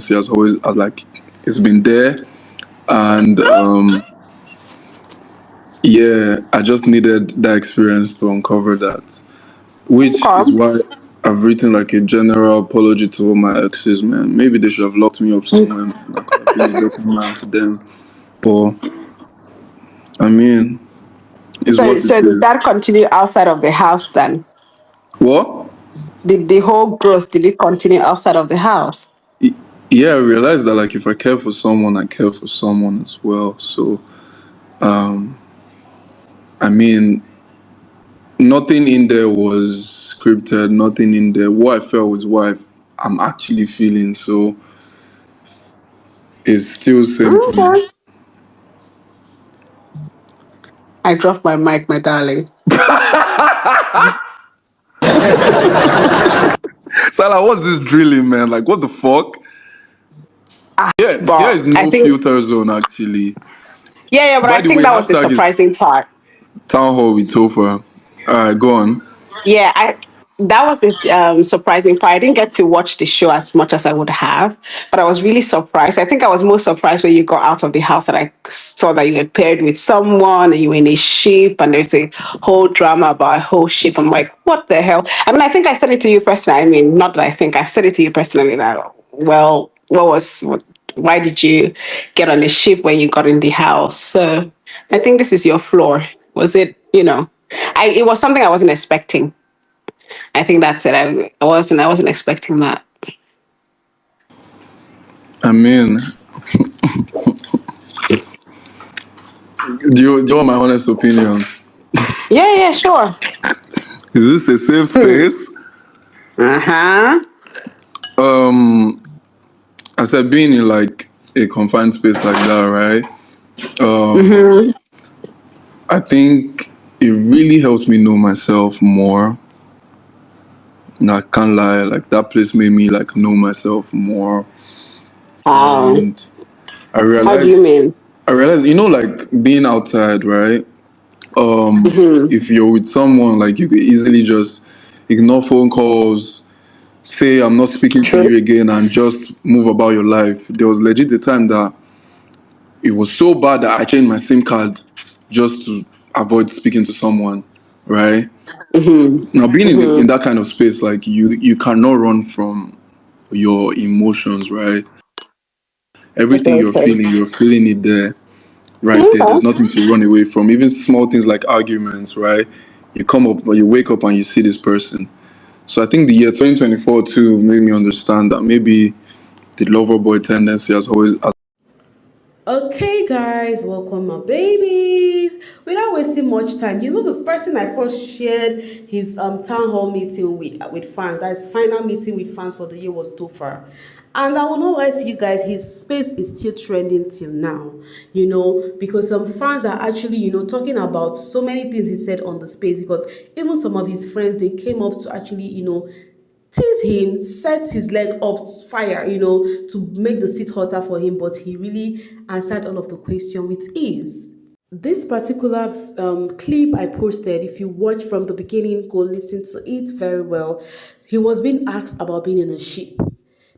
tendency has always, as like, it's been there, and yeah, I just needed that experience to uncover that, which is Okay. why I've written like a general apology to all my exes, man. Maybe they should have locked me up somewhere, man. I could have been a better man to them. But I mean, it's So, what it so did is. that continue outside of the house then? What? Did the whole growth, did it continue outside of the house? Y- Yeah, I realized that like if I care for someone, I care for someone as well. So I mean, nothing in there was scripted. Nothing in there. What I felt was what I'm actually feeling. So it's still same thing. Okay. I dropped my mic, my darling. Salah, what's this drilling, man? Like, what the fuck? Yeah, here But is I no think, filter zone actually. yeah, but By I the think way, that was the hashtag is surprising part. town hall with Topher. All right, go on. Yeah, that was the surprising part. I didn't get to watch the show as much as I would have, but I was really surprised. I think I was most surprised when you got out of the house and I saw that you had paired with someone and you were in a ship and there's a whole drama about a whole ship. I'm like, what the hell? I mean, I think I said it to you personally. I mean, not that I think I've said it to you personally that, well, why did you get on the ship when you got in the house? So I think this is your floor. Was it, it was something I wasn't expecting. I think that's it. I wasn't expecting that. I mean, do you want my honest opinion? Yeah, yeah, sure. Is this a safe space? Uh-huh. Um, I said being in like a confined space like that, right? Mm-hmm. I think it really helps me know myself more. I can't lie, like that place made me like know myself more, Um, and I how do realized, you mean? like being outside, right? Mm-hmm. If you're with someone, like you could easily just ignore phone calls, say I'm not speaking to True. you again, and just move about your life. There was legit a time that it was so bad that I changed my SIM card just to avoid speaking to someone, right? Mm-hmm. Now being in Mm-hmm. that kind of space, like you cannot run from your emotions, right? Everything Okay. you're feeling it there, right there. There's Okay. nothing to run away from. Even small things like arguments, right? You come up, you wake up and you see this person. So I think the year 2024 too made me understand that maybe the lover boy tendency has always. Okay, guys, welcome my babies. Without wasting much time, the person I first shared his town hall meeting with fans, that is final meeting with fans for the year, was Topher. And I will not lie to you guys, his space is still trending till now, because some fans are actually, talking about so many things he said on the space, because even some of his friends, they came up to actually, tease him, set his leg up fire, to make the seat hotter for him, but he really answered all of the question with ease. This particular clip I posted, if you watch from the beginning, go listen to it very well. He was being asked about being in a ship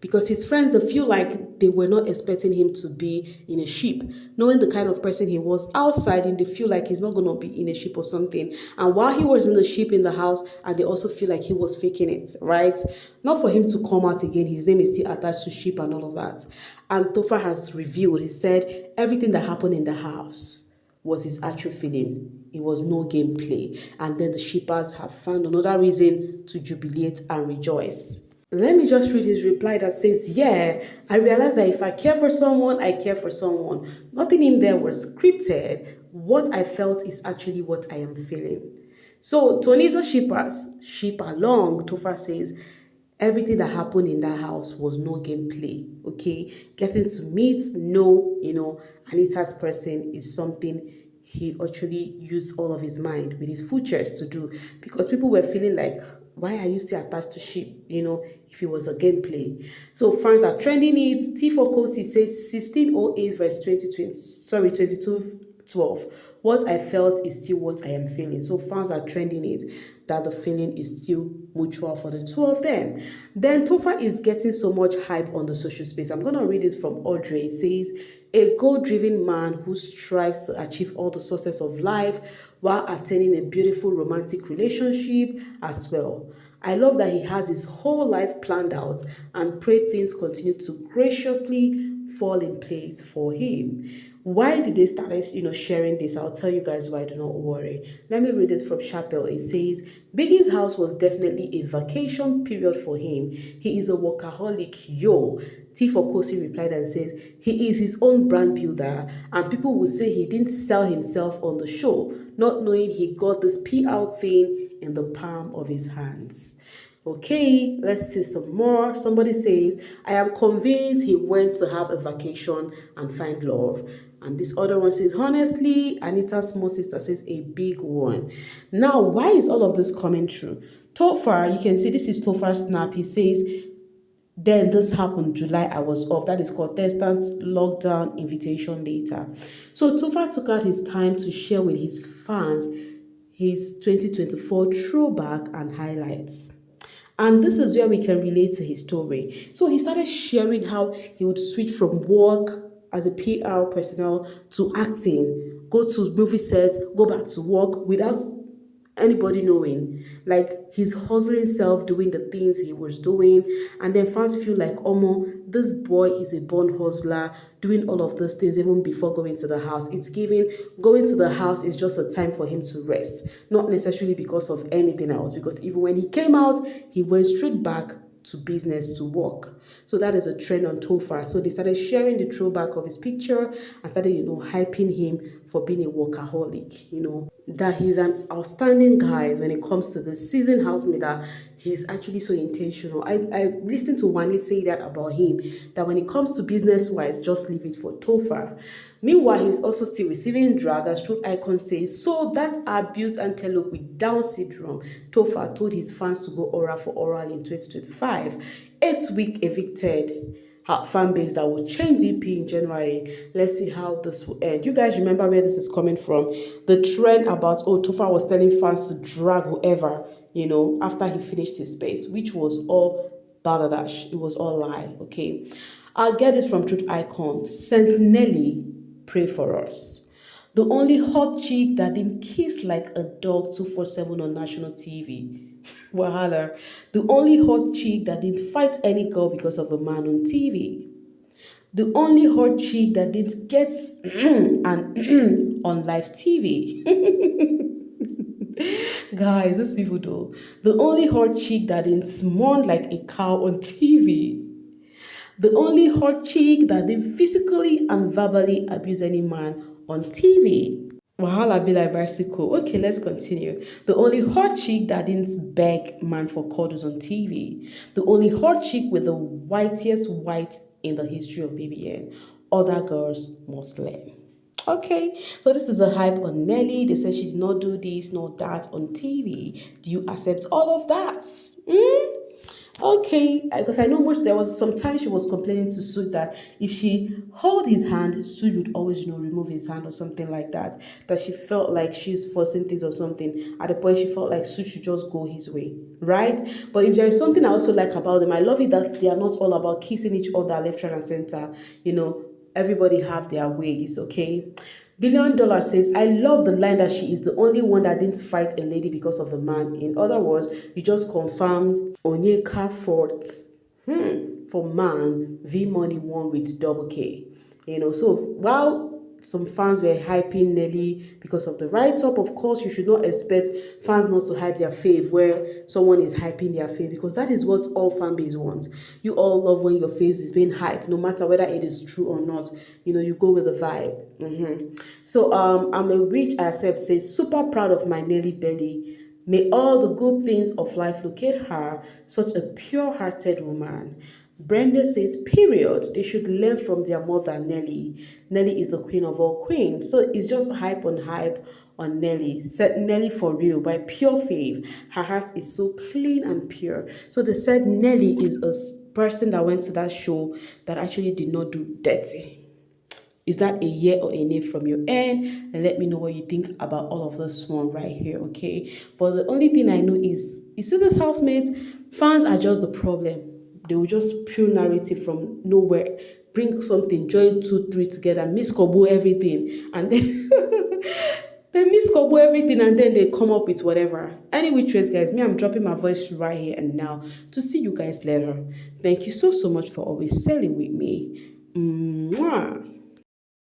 because his friends, they feel like they were not expecting him to be in a ship. Knowing the kind of person he was outside, and they feel like he's not going to be in a ship or something. And while he was in the ship in the house, and they also feel like he was faking it, right? Not for him to come out again. His name is still attached to ship and all of that. And Topher has revealed, he said, everything that happened in the house was his actual feeling. It was no gameplay. And then the shippers have found another reason to jubilate and rejoice. Let me just read his reply that says, yeah, I realized that if I care for someone, I care for someone. Nothing in there was scripted. What I felt is actually what I am feeling. So, Tonizo shippers, ship along, Topher says, everything that happened in that house was no gameplay, okay? Getting to meet, know, Anita's person is something he actually used all of his mind with his futures to do, because people were feeling like, why are you still attached to ship, if it was a gameplay? So fans are trending it. T4 Kosi says 1608 verse 2020, sorry, 22 12. What I felt is still what I am feeling. So fans are trending it that the feeling is still mutual for the two of them. Then Topher is getting so much hype on the social space. I'm going to read it from Audrey. It says, a goal-driven man who strives to achieve all the success of life while attaining a beautiful romantic relationship as well. I love that he has his whole life planned out and pray things continue to graciously fall in place for him. Why did they start, sharing this? I'll tell you guys why. Do not worry. Let me read this from Chapel. It says, Biggie's house was definitely a vacation period for him. He is a workaholic, yo. T for Kosi replied and says, he is his own brand builder, and people will say he didn't sell himself on the show, not knowing he got this PR thing in the palm of his hands. Okay, let's see some more. Somebody says, I am convinced he went to have a vacation and find love. And this other one says, honestly, Anita's small sister says a big one. Now, why is all of this coming true? Topher, you can see this is Topher's snap. He says, then this happened July, I was off. That is contestant lockdown invitation later. So Topher took out his time to share with his fans his 2024 throwback and highlights. And this is where we can relate to his story. So he started sharing how he would switch from work as a PR personnel to acting, go to movie sets, go back to work without anybody knowing. Like he's hustling self, doing the things he was doing, and then fans feel like, Omo, this boy is a born hustler, doing all of those things even before going to the house. It's giving going to the house is just a time for him to rest, not necessarily because of anything else. Because even when he came out, he went straight back to business, to work. So that is a trend on Topher. So they started sharing the throwback of his picture and started, hyping him for being a workaholic, that he's an outstanding guy when it comes to the seasoned housemate, that he's actually so intentional. I listened to Wani say that about him, that when it comes to business-wise, just leave it for Topher. Meanwhile, he's also still receiving drag, as Truth Icon says, so that abuse antelope with Down syndrome. Topher told his fans to go oral for oral in 2025. 8-week evicted fan base that will change DP in January. Let's see how this will end. You guys remember where this is coming from? The trend about, Topher was telling fans to drag whoever, after he finished his space, which was all baladash. It was all lie, okay? I'll get it from Truth Icon. Saint Nelly, pray for us. The only hot chick that didn't kiss like a dog 247 on national TV. Wahala. The only hot chick that didn't fight any girl because of a man on TV. The only hot chick that didn't get an on live TV. Guys, these people though. The only hot chick that didn't mourn like a cow on TV. The only hot chick that didn't physically and verbally abuse any man on TV. Wahala be like bicycle. Okay, let's continue. The only hot chick that didn't beg man for cuddles on TV. The only hot chick with the whitest white in the history of BBN. Other girls must learn. Okay, so this is a hype on Nelly. They said she did not do this, not that on TV. Do you accept all of that? Okay, because I know there was some time she was complaining to Sud that if she hold his hand, Sud would always, remove his hand or something like that. That she felt like she's forcing things or something. At the point, she felt like Sud should just go his way, right? But if there is something I also like about them, I love it that they are not all about kissing each other left, right, and center. Everybody have their ways, okay? $1 billion says, I love the line that she is the only one that didn't fight a lady because of a man. In other words, you just confirmed Onyeka Fort for man, V Money won with double K. So while some fans were hyping Nelly because of the write-up, of course, you should not expect fans not to hype their fave where someone is hyping their fave, because that is what all fan base wants. You all love when your fave is being hyped, no matter whether it is true or not. You go with the vibe. So I'm a witch accept says, super proud of my Nelly belly. May all the good things of life locate her, such a pure-hearted woman. Brenda says, period. They should learn from their mother, Nelly. Nelly is the queen of all queens. So it's just hype on Nelly. Said Nelly for real, by pure faith. Her heart is so clean and pure. So they said Nelly is a person that went to that show that actually did not do dirty. Is that a yeah or a nay from your end? And let me know what you think about all of this one right here, okay? But the only thing I know is, you see this housemates, fans are just the problem. They will just pure narrative from nowhere, bring something, join two, three together, miss Kobo everything, and then they miss Kobo everything, and then they come up with whatever. Anyway, trace guys, me, I'm dropping my voice right here and now to see you guys later. Thank you so much for always selling with me. Mwah.